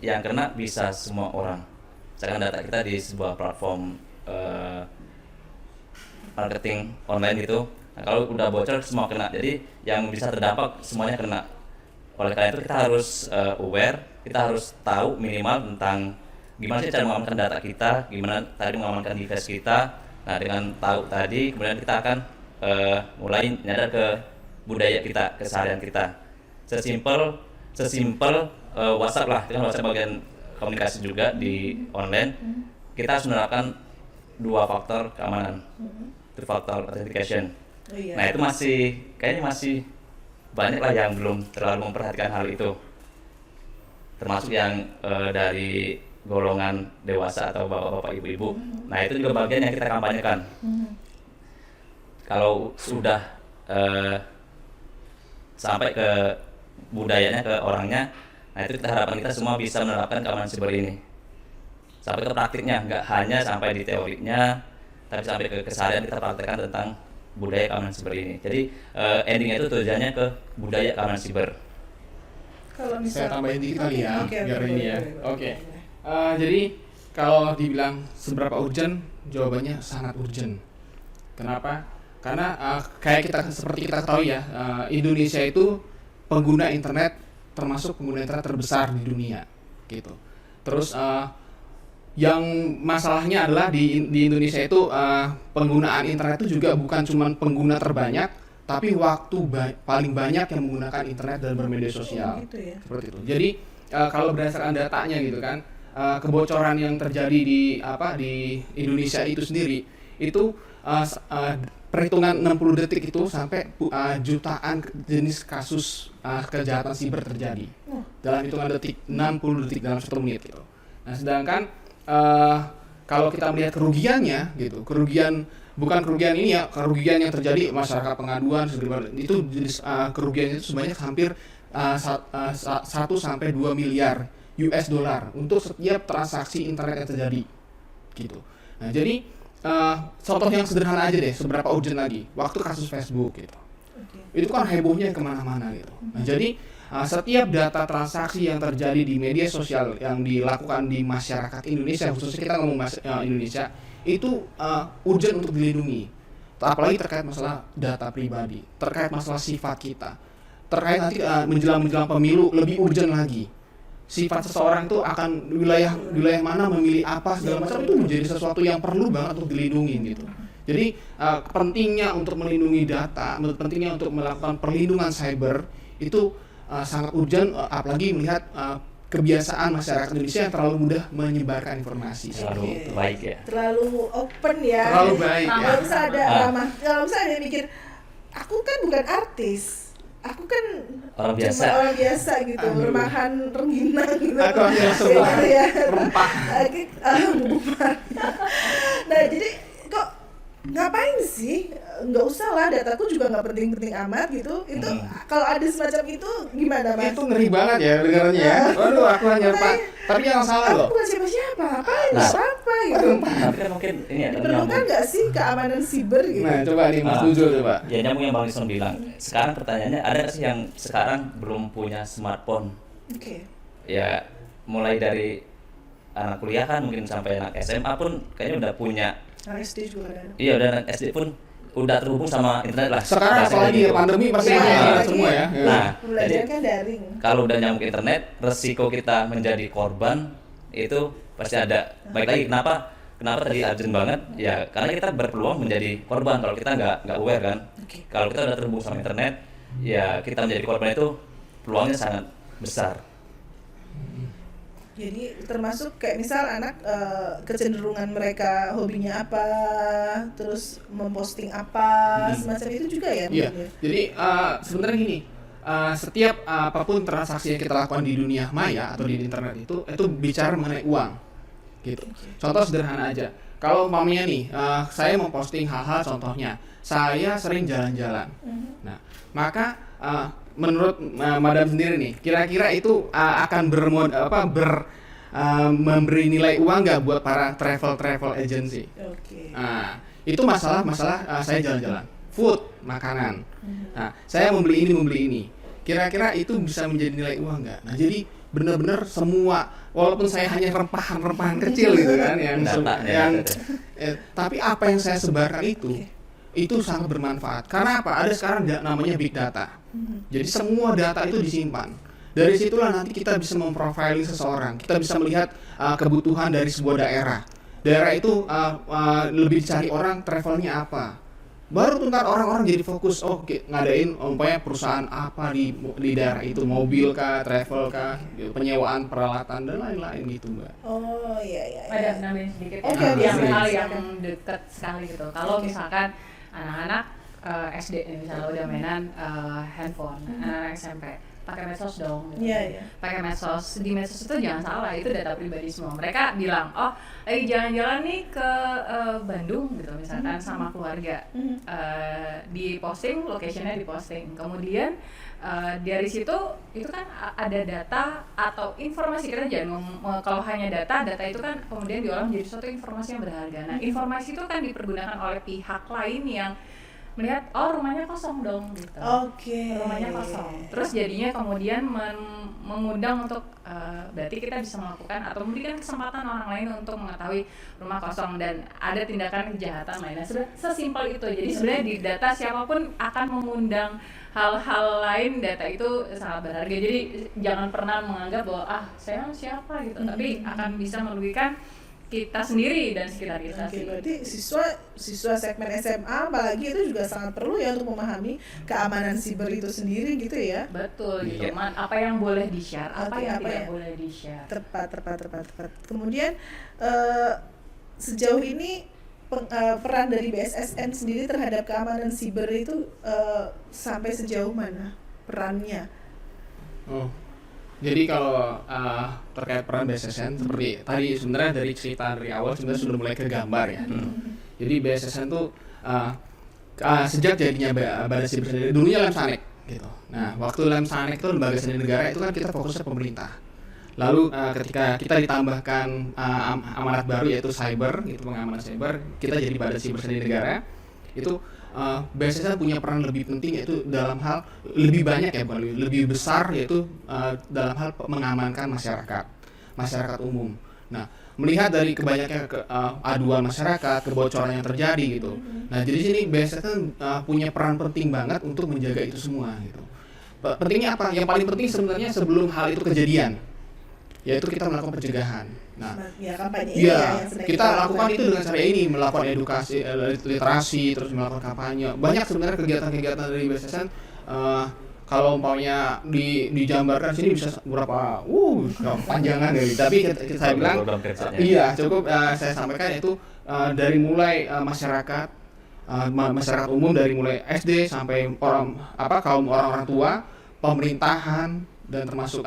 yang kena bisa semua orang. Misalkan data kita di sebuah platform marketing online gitu, nah kalau udah bocor semua kena. Jadi yang bisa terdampak semuanya kena. Oleh karena itu kita harus aware, kita harus tahu minimal tentang gimana sih cara mengamankan data kita, gimana tadi mengamankan device kita. Nah dengan tahu tadi, kemudian kita akan mulai nyadar ke budaya kita, keseharian kita. Sesimpel WhatsApp lah, kita WhatsApp bagian komunikasi juga di online. Kita harus menerapkan 2 faktor keamanan, 2 factor authentication. Nah itu kayaknya masih banyak lah yang belum terlalu memperhatikan hal itu, termasuk yang dari golongan dewasa atau bapak-bapak ibu-ibu. Nah itu juga bagian yang kita kampanyekan. Kalau sudah sampai ke budayanya, ke orangnya, nah itu kita harapkan kita semua bisa menerapkan keamanan siber ini sampai ke praktiknya, nggak hanya sampai di teorinya, tapi sampai ke keseharian kita praktekkan tentang budaya keamanan siber ini. Jadi endingnya itu tujuannya ke budaya keamanan siber. Kalau Saya tambahin dikit kali ya, Oke, biar boleh, ini ya. boleh. Oke. Jadi kalau dibilang seberapa urgent, jawabannya sangat urgent. Kenapa? Karena seperti kita ketahui ya, Indonesia itu pengguna internet, termasuk pengguna internet terbesar di dunia, gitu. Terus yang masalahnya adalah di Indonesia itu penggunaan internet itu juga bukan cuma pengguna terbanyak, tapi waktu paling banyak yang menggunakan internet dan bermedia sosial. Gitu ya. Seperti itu. Jadi kalau berdasarkan datanya gitu kan, kebocoran yang terjadi di Indonesia itu sendiri itu perhitungan 60 detik itu sampai jutaan jenis kasus kejahatan siber terjadi dalam hitungan detik, 60 detik dalam 1 menit gitu. Nah sedangkan kalau kita melihat kerugiannya gitu, bukan kerugian ini ya, kerugian yang terjadi masyarakat pengaduan itu jenis kerugiannya itu sebanyak hampir 1 sampai 2 miliar US dollar untuk setiap transaksi internet yang terjadi gitu. Nah jadi contoh yang sederhana aja deh, seberapa urgent lagi, waktu kasus Facebook gitu, itu kan hebohnya kemana-mana gitu. Nah jadi setiap data transaksi yang terjadi di media sosial yang dilakukan di masyarakat Indonesia, khususnya kita ngomong Indonesia, itu urgent untuk dilindungi. Apalagi terkait masalah data pribadi, terkait masalah sifat kita, terkait nanti menjelang pemilu lebih urgent lagi. Sifat seseorang itu akan wilayah mana memilih apa segala macam itu menjadi sesuatu yang perlu banget untuk dilindungi gitu. Jadi pentingnya untuk melindungi data, pentingnya untuk melakukan perlindungan cyber itu sangat urgent, apalagi melihat kebiasaan masyarakat Indonesia yang terlalu mudah menyebarkan informasi. Terlalu baik ya. Terlalu open ya. Terlalu baik ya. Kalau misalnya ada ramah, kalau misalnya ada yang mikir, aku kan bukan artis, aku kan Orang biasa. cuma orang biasa gitu, rumahan rengginang gitu. Aku hanya Kayak sebuah gitu ya. rempah. Bubar. Nah jadi kok ngapain sih? Nggak usah lah, dataku juga nggak penting-penting amat gitu. Itu kalau ada semacam itu gimana Mas? Itu ngeri banget ya dengarnya ya. Waduh, aku hanya Pak. Tapi jangan salah loh. Aku bukan siapa-siapa, ngapain Nah. apa gitu. Tapi kan mungkin ini ya Diperlukan nggak sih keamanan siber gitu? Nah, coba nih Mas Nujul coba. Ya nyambung yang Bang Lison bilang. Sekarang pertanyaannya, ada nggak sih yang sekarang belum punya smartphone? Oke. Ya mulai dari anak kuliah kan mungkin sampai anak SMA pun kayaknya udah punya. Nah, SD juga ada. Iya, udah anak SD pun udah terhubung sama internet lah. Sekarang Bahasanya apalagi gitu. pandemi pasti Iya, punya iya. semua ya. Nah, Belajar jadi kan daring. kalau udah nyambung ke internet, resiko kita menjadi korban itu pasti ada. Baik lagi kenapa tadi urgent banget? Ya karena kita berpeluang menjadi korban kalau kita nggak aware kan. Oke. Kalau kita udah terhubung sama internet, ya kita menjadi korban itu peluangnya sangat besar. Jadi termasuk kayak misal anak kecenderungan mereka hobinya apa, terus memposting apa, semacam itu juga ya? Iya, mungkin ya? jadi sebenarnya gini, setiap apapun transaksi yang kita lakukan di dunia maya atau di internet itu bicara mengenai uang, gitu. Contoh sederhana aja, kalau umpamanya nih, saya mau posting hal-hal, contohnya, saya sering jalan-jalan. Nah, maka menurut Madam sendiri nih, kira-kira itu akan memberi nilai uang nggak buat para travel agency? Oke. Nah, itu masalah saya jalan-jalan, food, makanan. Nah, saya membeli ini. Kira-kira itu bisa menjadi nilai uang nggak? Nah, jadi benar-benar semua, walaupun saya hanya rempahan kecil gitu kan, tapi apa yang saya sebarkan itu sangat bermanfaat. Karena apa? Ada sekarang namanya big data. Jadi semua data itu disimpan. Dari situlah nanti kita bisa memprofiling seseorang. Kita bisa melihat kebutuhan dari sebuah daerah. Daerah itu lebih dicari orang, travelnya apa. Baru tuh ntar orang-orang jadi fokus, ngadain umpamanya perusahaan apa di daerah itu, mobil kah, travel kah, penyewaan peralatan dan lain-lain gitu, Mbak. Oh iya. Ada nambahin sedikit Oke, yang oke. hal yang dekat sekali gitu. Kalau misalkan anak-anak SD misalnya udah mainan handphone, anak SMP pakai medsos dong. Gitu. Iya. Pakai medsos, di medsos itu jangan salah, itu data pribadi semua. Mereka bilang, lagi jalan-jalan nih ke Bandung gitu misalkan sama keluarga. Di posting, locationnya di posting. Kemudian dari situ itu kan ada data atau informasi, kita jangan kalau hanya data itu kan kemudian diolah menjadi suatu informasi yang berharga. Nah, informasi itu kan dipergunakan oleh pihak lain yang melihat rumahnya kosong dong gitu. Oke. Rumahnya kosong. Terus jadinya kemudian mengundang untuk berarti kita bisa melakukan atau memberikan kesempatan orang lain untuk mengetahui rumah kosong dan ada tindakan kejahatan lainnya. Sesimpel itu. Jadi sebenarnya di data siapapun akan mengundang hal-hal lain, data itu sangat berharga. Jadi jangan pernah menganggap bahwa saya siapa gitu, tapi akan bisa merugikan kita sendiri dan sekitar kita. Oke, berarti siswa segmen SMA apalagi itu juga sangat perlu ya untuk memahami keamanan siber itu sendiri gitu ya. Betul gitu. Iya. Apa yang boleh di-share, apa Oke, yang apa tidak ya? boleh di-share. Tepat. Kemudian sejauh ini peran dari BSSN sendiri terhadap keamanan siber itu sampai sejauh mana perannya? Jadi kalau terkait peran BSSN seperti tadi sebenarnya dari cerita dari awal sebenarnya sudah mulai kegambar ya. Jadi BSSN tuh sejak jadinya Badan Siber sendiri, dulunya Lemsanek gitu. Nah, waktu Lemsanek itu lembaga sandi negara itu kan kita fokusnya pemerintah. Lalu ketika kita ditambahkan amanat baru yaitu cyber, gitu, pengamanan cyber, kita jadi Badan Siber Sandi Negara. Itu BSSN punya peran lebih penting yaitu dalam hal lebih banyak ya, bukan lebih besar, yaitu dalam hal mengamankan masyarakat umum. Nah, melihat dari kebanyakan aduan masyarakat, kebocoran yang terjadi gitu. Nah, jadi sini BSSN punya peran penting banget untuk menjaga itu semua gitu. Pentingnya apa? Yang paling penting sebenarnya sebelum hal itu kejadian, yaitu kita melakukan pencegahan. Nah, Ya kampanye ini ya yang sedang kita lakukan itu dengan cara ini, melakukan edukasi, literasi, terus melakukan kampanye. Banyak sebenarnya kegiatan-kegiatan dari BSSN. Kalau umpamanya digambarkan sini bisa berapa panjangan dari. Tapi saya bilang cukup saya sampaikan yaitu dari mulai masyarakat umum, dari mulai SD sampai kaum orang tua, pemerintahan, dan termasuk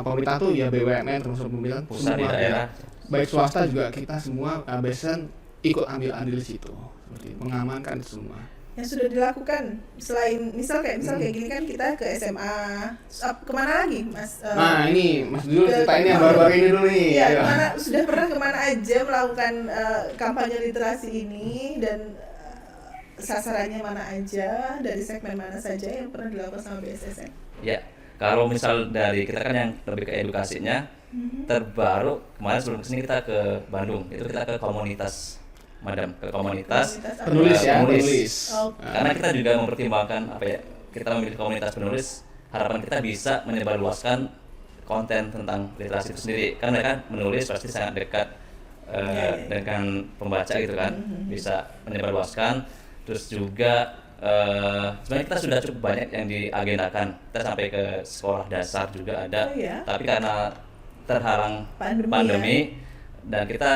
pemerintah tuh ya BUMN, termasuk pemerintahan pusat di semua, daerah, baik swasta juga kita semua BSSN ikut ambil andil di situ, seperti mengamankan itu semua. yang sudah dilakukan selain misal kayak gini kan kita ke SMA kemana lagi Mas? Nah ini Mas dulu cerita ini yang baru-baru ini dulu nih. Iya, Ayo. sudah pernah kemana aja melakukan kampanye literasi ini dan sasarannya mana aja, dari segmen mana saja yang pernah dilakukan sama BSSN? Ya, kalau misal dari kita kan yang lebih ke edukasinya, terbaru kemarin sebelum kesini kita ke Bandung, itu kita ke komunitas, Madam, ke komunitas Penulis ya, penulis. penulis. Karena kita juga mempertimbangkan kita memilih komunitas penulis, harapan kita bisa menyebarluaskan konten tentang literasi itu sendiri. Kan mereka menulis pasti sangat dekat dengan pembaca gitu kan, bisa menyebarluaskan. Terus juga sebenarnya kita sudah cukup banyak yang diagendakan. Kita sampai ke sekolah dasar juga ada. Tapi karena terhalang pandemi dan kita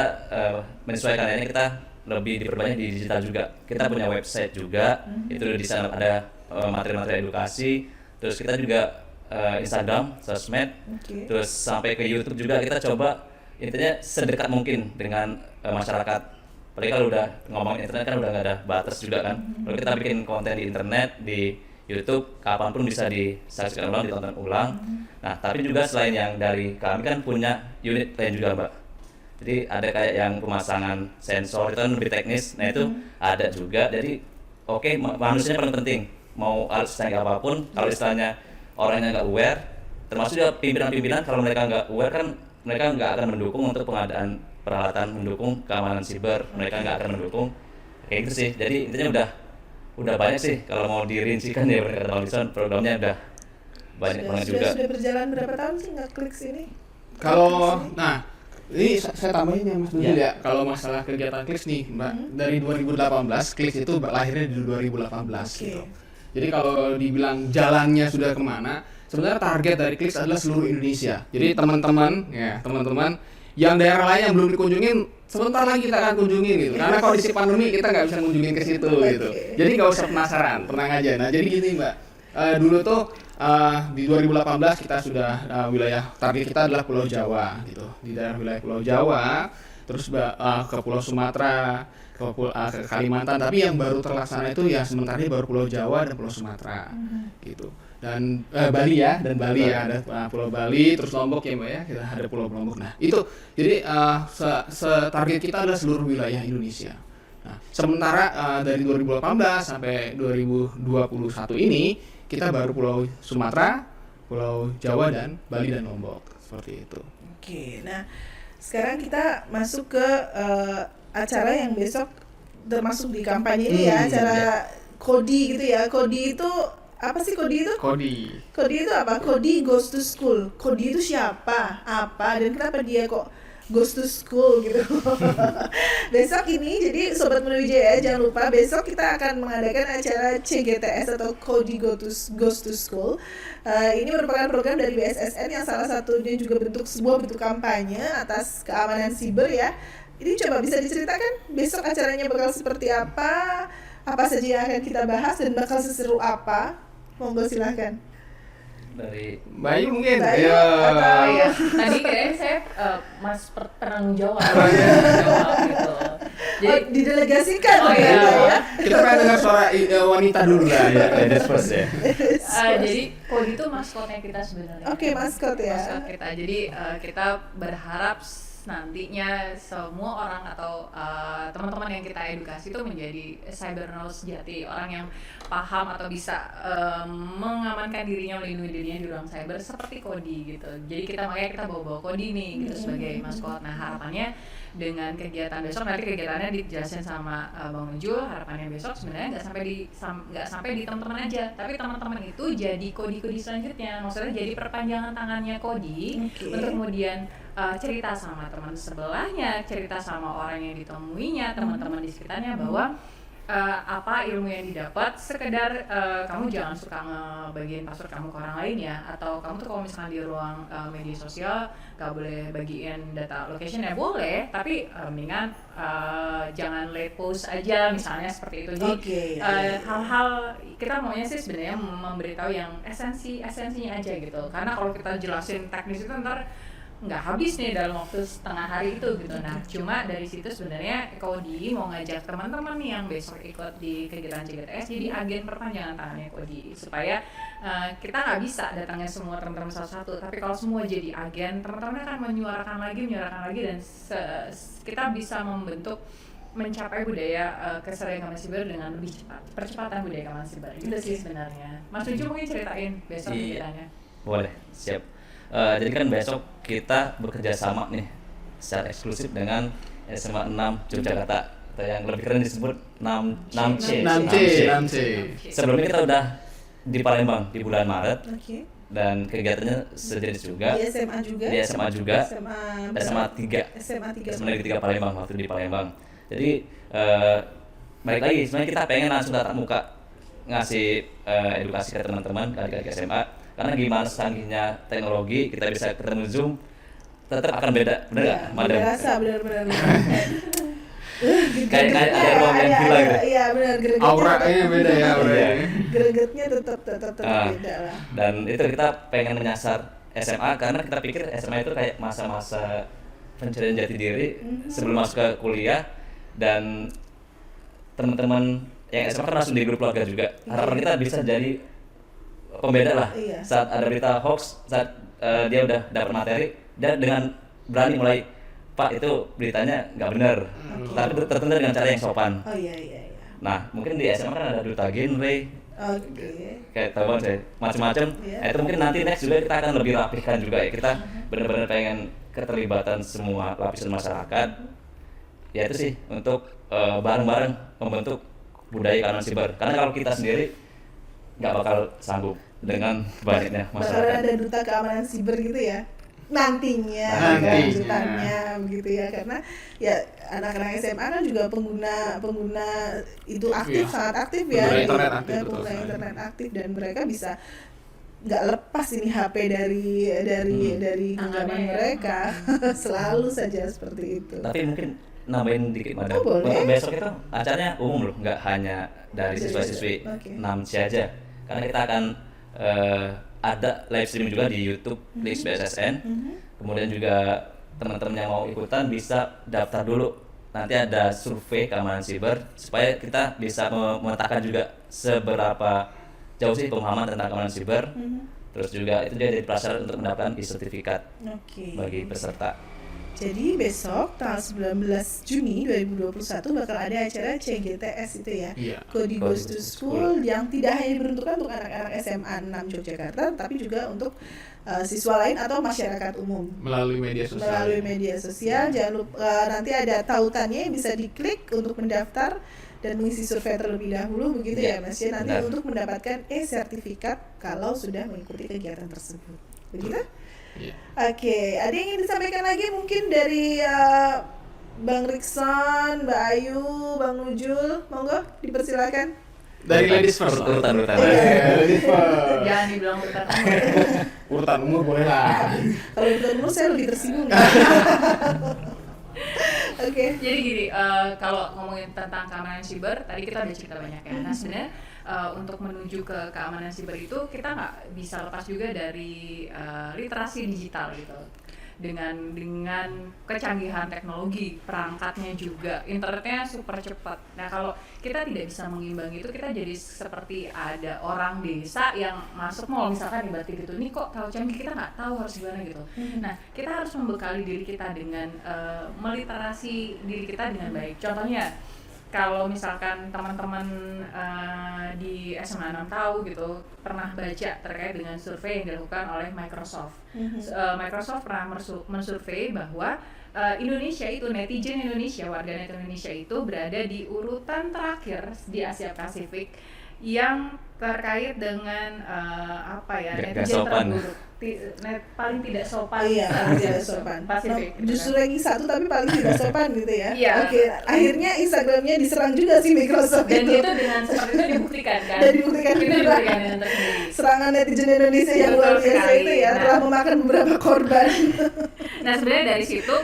menyesuaikan ini, kita lebih diperbanyak di digital juga. Kita punya website juga, itu di sana ada materi-materi edukasi. Terus kita juga Instagram, sosmed, terus sampai ke YouTube juga kita coba intinya sedekat mungkin dengan masyarakat. Apalagi kalau udah ngomongin internet kan udah nggak ada batas juga kan. Kalau kita bikin konten di internet, di YouTube, kapanpun bisa disaksikan ulang, ditonton ulang. Nah, tapi juga selain yang dari kami kan punya unit lain juga, Mbak. Jadi ada kayak yang pemasangan sensor, itu kan lebih teknis. Nah, itu ada juga. Jadi manusianya paling penting. Mau alat secanggih apapun, kalau istilahnya orangnya nggak aware, termasuk juga pimpinan-pimpinan, kalau mereka nggak aware kan mereka nggak akan mendukung untuk pengadaan peralatan mendukung keamanan siber, mereka nggak akan mendukung kayak gitu sih. Jadi intinya udah banyak sih kalau mau dirincikan ya, kata Bang Dison, programnya udah banyak banget juga. Sudah berjalan berapa tahun sih nggak klik sini? Kalau ini saya tambahin ya Mas Dudul ya. Kalau masalah kegiatan Kliks nih Mbak, dari 2018 Kliks itu lahirnya di 2018 gitu. Jadi kalau dibilang jalannya sudah kemana, sebenarnya target dari Kliks adalah seluruh Indonesia. Jadi teman-teman yang daerah lain yang belum dikunjungin, sebentar lagi kita akan kunjungin gitu. Karena kondisi pandemi kita nggak bisa kunjungin ke situ gitu. Jadi nggak usah penasaran, tenang aja. Nah jadi gini Mbak, dulu tuh di 2018 kita sudah wilayah target kita adalah Pulau Jawa gitu. Di daerah wilayah Pulau Jawa, terus ke Pulau Sumatera, ke Kalimantan. Tapi yang baru terlaksana itu ya sementara ini baru Pulau Jawa dan Pulau Sumatera gitu. Dan Bali ya, ada Pulau Bali, terus Lombok ya Mbak ya, kita ada Pulau Lombok. Nah itu jadi target kita adalah seluruh wilayah Indonesia. Nah sementara dari 2018 sampai 2021 ini kita baru Pulau Sumatera, Pulau Jawa dan Bali dan Lombok seperti itu. Oke, nah sekarang kita masuk ke acara yang besok termasuk di kampanye ini ya, acara Kodi gitu ya. Kodi itu apa sih Kodi itu? Kodi itu apa? Kodi goes to school. Kodi itu siapa? Apa? Dan kenapa dia kok goes to school gitu? Besok ini, jadi Sobat Muda Wijaya jangan lupa besok kita akan mengadakan acara CGTS atau Kodi goes to school. Ini merupakan program dari BSSN yang salah satunya juga sebuah bentuk kampanye atas keamanan siber ya. Ini coba bisa diceritakan besok acaranya bakal seperti apa saja yang akan kita bahas dan bakal seseru apa? Monggo silahkan. Dari Bayu mungkin. Bayu Atau ya. Tadi kayaknya saya Mas penanggung jawab gitu. Jadi didelegasikan iya. ya. kita pengen dengar suara wanita dulu lah ya. ladies first ya. Jadi Kodi itu maskotnya kita sebenarnya. Oke, maskot ya. Maskot kita. Jadi kita berharap nantinya semua orang atau teman-teman yang kita edukasi itu menjadi cybernaut sejati, orang yang paham atau bisa mengamankan dirinya, melindungi dirinya di ruang cyber seperti Kodi gitu. Jadi makanya kita bawa Kodi nih gitu sebagai maskot. Nah harapannya dengan kegiatan besok, nanti kegiatannya dijelasin sama Bang Nujul. Harapannya besok sebenarnya nggak sampai di teman-teman aja, tapi teman-teman itu jadi Kodi selanjutnya. Maksudnya jadi perpanjangan tangannya Kodi untuk kemudian cerita sama teman sebelahnya, cerita sama orang yang ditemuinya, teman-teman di sekitarnya bahwa apa ilmu yang didapat. Sekedar kamu jangan suka ngebagiin password kamu ke orang lain ya, atau kamu tuh kalau misalnya di ruang media sosial gak boleh bagiin data location ya boleh, tapi mendingan jangan late post aja misalnya seperti itu. Jadi hal-hal kita maunya sih sebenarnya memberitahu yang esensinya aja gitu, karena kalau kita jelasin teknis itu ntar nggak habis nih dalam waktu setengah hari itu gitu. Nah cuma dari situ sebenarnya Kodi mau ngajak teman-teman nih yang besok ikut di kegiatan CGTS jadi agen perpanjangan tangannya Kodi, supaya kita nggak bisa datangnya semua teman-teman satu-satu, tapi kalau semua jadi agen, teman-teman akan menyuarakan lagi dan kita bisa mencapai budaya keseragaman siber dengan lebih cepat, percepatan budaya keamanan siber itu sih sebenarnya. Mas Uju mungkin ceritain besok kegiatannya. Boleh, siap. Jadi kan besok kita bekerja sama nih secara eksklusif dengan SMA 6 Yogyakarta, atau yang lebih keren disebut 6C. Sebelumnya kita udah di Palembang di bulan Maret. Dan kegiatannya sejenis juga. Di SMA juga. SMA 3. SMA Negeri 3 Palembang, waktu di Palembang. Jadi balik lagi, sebenarnya kita pengen langsung tatap muka ngasih edukasi ke teman-teman adik-adik SMA. Karena gimana canggihnya teknologi, kita bisa ketemu Zoom tetap akan beda, benar nggak, Iya, Madam? beda rasa benar-benar. Kayak ada ruang yang gila gitu. Iya benar, gregetnya Auranya beda ya, auranya. gregetnya tetap Ah. beda lah. Dan itu kita pengen menyasar SMA karena kita pikir SMA itu kayak masa-masa pencarian jati diri sebelum masuk ke kuliah, dan teman-teman yang SMA kan langsung di grup keluarga juga. Harapan kita bisa jadi pembeda lah. Iya. Saat ada berita hoax, saat dia udah dapat materi, dia dengan berani mulai, Pak itu beritanya nggak benar, tapi tertentu dengan cara yang sopan. Oh iya. Nah mungkin di SMA kan ada duta genre, Oke. kayak tahu kan saya macam-macam. Iya. Itu mungkin nanti next juga kita akan lebih rapihkan juga ya. Kita benar-benar pengen keterlibatan semua lapisan masyarakat. Ya itu sih untuk bareng-bareng membentuk budaya keamanan siber. Karena kalau kita sendiri nggak bakal sanggup dengan banyaknya Bakalan masyarakat. ada duta keamanan siber gitu ya nantinya, Nantinya. lanjutannya begitu ya, karena ya anak-anak SMA kan juga pengguna itu aktif, Iya. sangat aktif ya, Pengguna internet aktif, ya, betul. pengguna internet aktif, dan mereka bisa nggak lepas ini HP dari genggaman Tangannya ya. mereka selalu saja seperti itu. Tapi mungkin nambahin dikit Madam. Oh, boleh. Untuk besok itu acaranya umum loh, nggak hanya dari siswa-siswi Oke. 6C aja. Karena kita akan ada live streaming juga di YouTube List BSSN. Kemudian juga teman-teman yang mau ikutan bisa daftar dulu. Nanti ada survei keamanan siber supaya kita bisa memetakan juga seberapa jauh sih pemahaman tentang keamanan siber. Terus juga itu dia jadi prasyarat untuk mendapatkan e-sertifikat Oke. bagi peserta. Jadi besok tanggal 19 Juni 2021 bakal ada acara CGTS itu ya, Iya. Cody Goes to School, yang tidak hanya diperuntukkan untuk anak-anak SMA 6 Yogyakarta, tapi juga untuk siswa lain atau masyarakat umum. Melalui media sosial. Melalui media sosial, jangan lupa nanti ada tautannya yang bisa diklik untuk mendaftar dan mengisi survei terlebih dahulu begitu ya Iya, Mas ya, nanti benar. untuk mendapatkan e-sertifikat kalau sudah mengikuti kegiatan tersebut. Begitu? Iya. Oke, ada yang ingin disampaikan lagi mungkin dari Bang Rikson, Mbak Ayu, Bang Nujul, monggo dipersilakan. Dari ladies first. Urutan-urutan. Ladies first. Jangan dibilang urutan Urutan umur boleh lah. Kalau urutan umur saya lebih tersinggung. Oke. Jadi gini, kalau ngomongin tentang keamanan siber, tadi kita udah cerita banyak ya. Nah sebenarnya untuk menuju ke keamanan siber itu kita nggak bisa lepas juga dari literasi digital gitu. Dengan kecanggihan teknologi, perangkatnya juga, internetnya super cepat. Nah kalau kita tidak bisa mengimbangi itu, kita jadi seperti ada orang desa yang masuk mall misalkan di gitu, ini kok kalau canggih kita nggak tahu harus gimana gitu. Nah kita harus membekali diri kita dengan meliterasi diri kita dengan baik. Contohnya kalau misalkan teman-teman di SMA 6 tahu gitu, pernah baca terkait dengan survei yang dilakukan oleh Microsoft. Microsoft pernah mensurvei bahwa Indonesia itu, netizen Indonesia, warganet Indonesia itu berada di urutan terakhir di Asia Pasifik yang terkait dengan Nggak netizen sopan. terburuk, paling tidak sopan Iya, di paling tidak Asia sopan. Pasifik, Nah, gitu justru kan. ranking 1 tapi paling tidak sopan gitu ya. Iya. Oke, akhirnya Instagramnya diserang juga sih Microsoft Dan itu. itu dengan seperti itu dibuktikan kan? Dan dibuktikan itu juga. dibuktikan dengan tersendiri. Serangan netizen Indonesia yang Betul luar biasa sekali. itu ya, Nah. telah memakan beberapa korban. Nah sebenarnya dari situ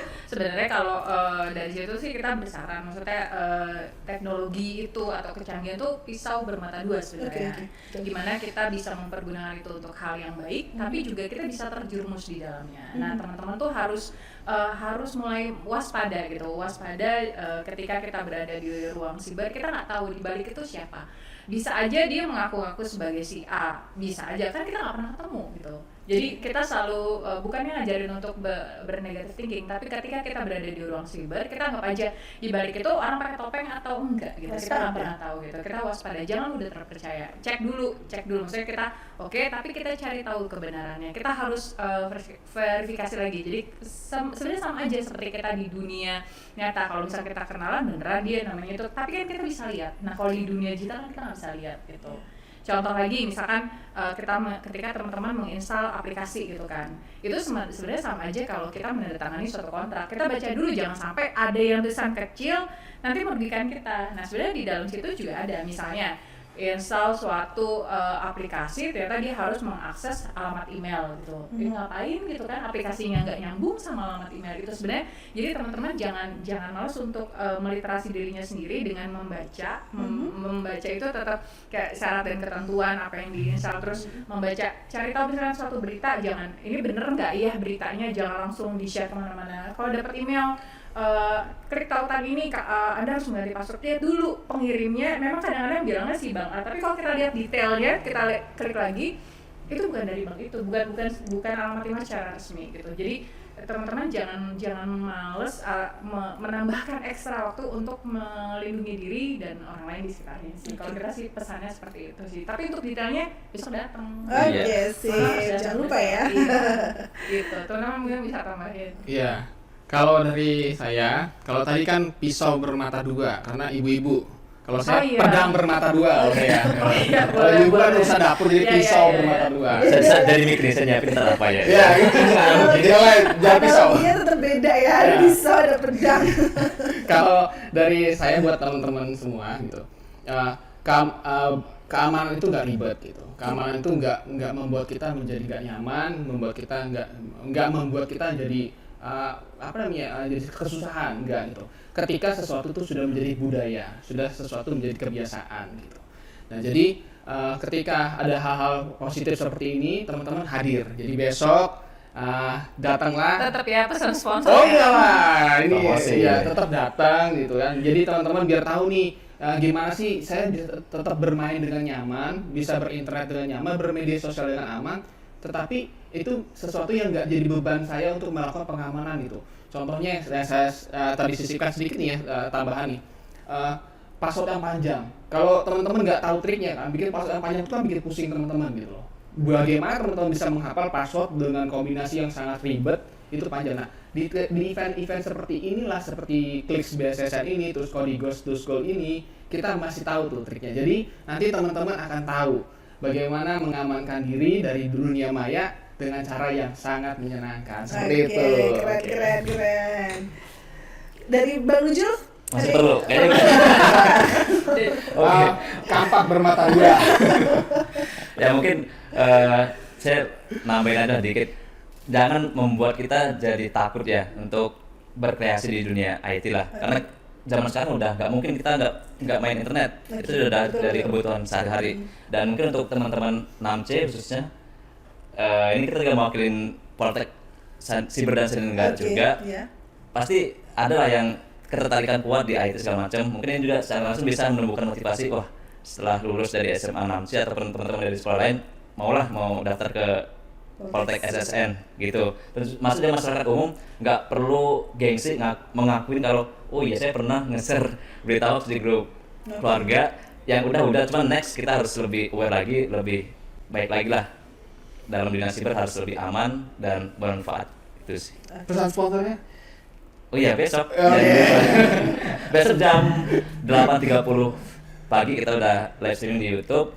kalau dari situ sih kita bersaran, maksudnya teknologi itu atau kecanggihan itu pisau bermata dua sebenarnya. Oke. Gimana kita bisa mempergunakan itu untuk hal yang baik, tapi juga kita bisa terjerumus di dalamnya. Nah teman-teman tuh harus mulai waspada gitu, ketika kita berada di ruang siber, kita nggak tahu di balik itu siapa. Bisa aja dia mengaku-ngaku sebagai si A, bisa aja kan kita nggak pernah ketemu gitu. Jadi kita selalu bukannya ngajarin untuk bernegatif thinking, tapi ketika kita berada di ruang siber, kita anggap aja di balik itu orang pakai topeng atau enggak gitu. Kita nggak pernah tahu gitu. Kita waspada, jangan udah terpercaya. Cek dulu. Maksudnya kita oke, tapi kita cari tahu kebenarannya. Kita harus verifikasi lagi. Jadi sebenarnya sama aja seperti kita di dunia nyata. Kalau misalnya kita kenalan beneran dia namanya itu, tapi kan kita bisa lihat. Nah kalau di dunia digital kan kita nggak bisa lihat gitu. Contoh lagi misalkan ketika teman-teman menginstal aplikasi gitu kan, itu sebenarnya sama aja kalau kita menandatangani suatu kontrak, kita baca dulu, jangan sampai ada yang tulisan kecil nanti merugikan kita. Nah sebenarnya di dalam situ juga ada misalnya install suatu aplikasi, ternyata dia harus mengakses alamat email gitu. Dia ngapain gitu kan, aplikasinya nggak nyambung sama alamat email itu sebenarnya. Jadi teman-teman jangan malas untuk meliterasi dirinya sendiri dengan membaca. Membaca itu tetap kayak syarat dan ketentuan apa yang diinstal, terus membaca, cari tahu misalnya suatu berita, jangan ini bener nggak ya beritanya, jangan langsung di-share kemana-mana. Kalau dapat email klik tautan ini, Anda harus mengganti password. Lihat dulu pengirimnya, memang kadang-kadang bilangnya si bank A, tapi kalau kita lihat detailnya, kita klik lagi, itu bukan dari bank itu, bukan alamat email secara resmi gitu. Jadi teman-teman jangan males menambahkan ekstra waktu untuk melindungi diri dan orang lain di sekitarnya sih. Kalau kita sih pesannya seperti itu sih. Tapi untuk detailnya besok datang. Oke, sip. Jangan lupa ya. Gitu. Teman-teman mungkin bisa tambahin. Iya. Kalau dari saya, kalau tadi kan pisau bermata dua karena ibu-ibu. Kalau saya pedang bermata dua kalau saya. Kalau ibu kan urusan dapur jadi pisau bermata dua. Saya dari mic nih, saya nyiapin ntar apa ya. Ya, itu dia lain, jangan pisau. Analoginya tetap beda ya, ada pisau, ada pedang. Kalau dari saya buat teman-teman semua gitu, keamanan itu nggak ribet gitu. Keamanan itu nggak membuat kita menjadi nggak nyaman, membuat kita nggak membuat kita jadi jadi kesusahan, enggak gitu. Ketika sesuatu itu sudah menjadi budaya, sudah sesuatu menjadi kebiasaan gitu. Nah, jadi ketika ada hal-hal positif seperti ini, teman-teman hadir. Jadi besok datanglah. Tetap ya pesan sponsor. Oh iyalah, ini promosi. ya tetap datang gitu kan. Jadi teman-teman biar tahu nih gimana sih saya tetap bermain dengan nyaman, bisa berinternet dengan nyaman, bermedia sosial dengan aman, tetapi itu sesuatu yang nggak jadi beban saya untuk melakukan pengamanan gitu. Contohnya saya tadi sisipkan sedikit nih ya, tambahan nih, password yang panjang. Kalau teman-teman nggak tahu triknya kan, bikin password yang panjang itu kan bikin pusing teman-teman gitu loh. Bagaimana teman-teman bisa menghafal password dengan kombinasi yang sangat ribet, itu panjang. Nah, di event-event seperti inilah, seperti Clicks BSSN ini, terus Kodigos to School ini, kita masih tahu tuh triknya. Jadi nanti teman-teman akan tahu bagaimana mengamankan diri dari dunia maya dengan cara yang sangat menyenangkan. Seperti itu. Keren. Dari Bang Nujul? Masih perlu kayaknya. Kampak bermata dua. Ya mungkin saya nambahin aja dikit. Jangan membuat kita jadi takut ya untuk berkreasi di dunia IT lah. Karena zaman sekarang udah nggak mungkin kita nggak main internet. Itu sudah dari kebutuhan sehari-hari. Dan mungkin untuk teman-teman 6C khususnya, ini kita juga mewakilin Poltek Siber dan Seni Negara juga. Ya. Pasti ada lah yang ketertarikan kuat di IT segala macam. Mungkin ini juga secara langsung bisa menumbuhkan motivasi. Wah, setelah lulus dari SMA 6C ataupun teman-teman dari sekolah lain, mau daftar ke Poltek SSN gitu. Terus masuk dari masyarakat umum, nggak perlu gengsi mengakuin kalau oh iya saya pernah nge-share berita hoax di grup keluarga. Yang udah cuman next kita harus lebih aware lagi, lebih baik lagi lah dalam dunia siber, harus lebih aman dan bermanfaat. Itu sih. Pesan sponsornya? Oh iya, besok besok jam 8.30 pagi kita udah live streaming di YouTube.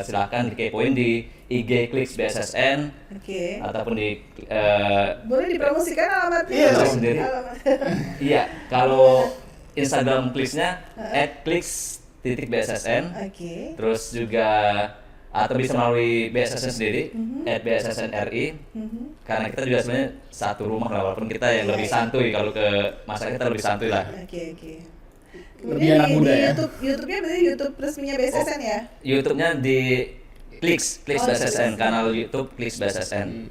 Silahkan dikepoin di IG Clicks BSSN ataupun di boleh dipromosikan alamatnya? Iya, sendiri. Iya, kalau Instagram Clicks-nya @clicks.bssn. Terus juga atau bisa melalui BSSN sendiri @bssnri. Karena kita juga sebenarnya satu rumah lah, walaupun kita yang lebih santuy, kalau ke masyarakat kita lebih santuy lah. Kemudian anak muda ya. YouTube-nya berarti YouTube resminya BSSN ya? YouTube-nya di Clicks BSSN, kanal YouTube Clicks BSSN.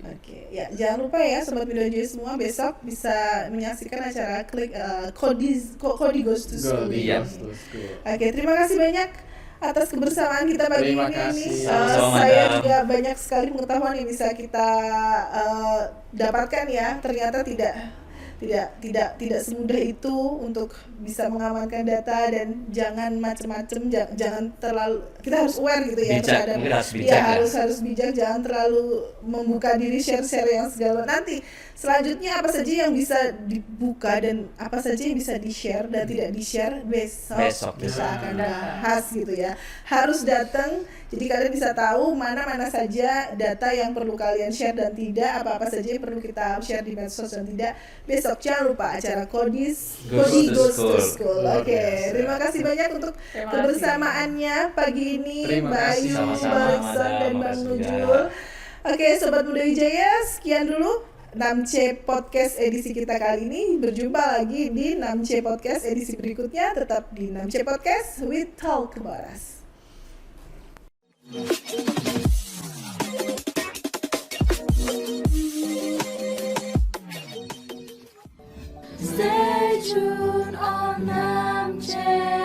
Ya, jangan lupa ya Sobat Midojoy semua, besok bisa menyaksikan acara Kodigos to School. Iya. Terima kasih banyak atas kebersamaan kita pagi Terima ini. kasih. Saya juga banyak sekali pengetahuan yang bisa kita dapatkan ya. Ternyata tidak semudah itu untuk bisa mengamankan data, dan jangan macam-macam, jangan terlalu, kita harus aware gitu ya Bijak, terhadap, mungkin harus bijak ya. harus bijak, jangan terlalu membuka diri share yang segala. Nanti selanjutnya apa saja yang bisa dibuka dan apa saja yang bisa di-share dan tidak di-share besok kita akan bahas gitu ya. Harus datang, Jadi kalian bisa tahu mana-mana saja data yang perlu kalian share dan tidak, apa-apa saja yang perlu kita share di medsos dan tidak. Besok jangan lupa acara Kodi Goes to School. Luar Oke, biasa. terima kasih banyak untuk Terima kasih. kebersamaannya pagi ini, Terima Mbak kasih. Ayu, Sama-sama, Bang Iksan, Mada. dan Bang Makasih juga. Nujul. Oke, Sobat Muda Wijaya, sekian dulu 6C Podcast edisi kita kali ini. Berjumpa lagi di 6C Podcast edisi berikutnya. Tetap di 6C Podcast, we talk about us. Stay tuned on Namche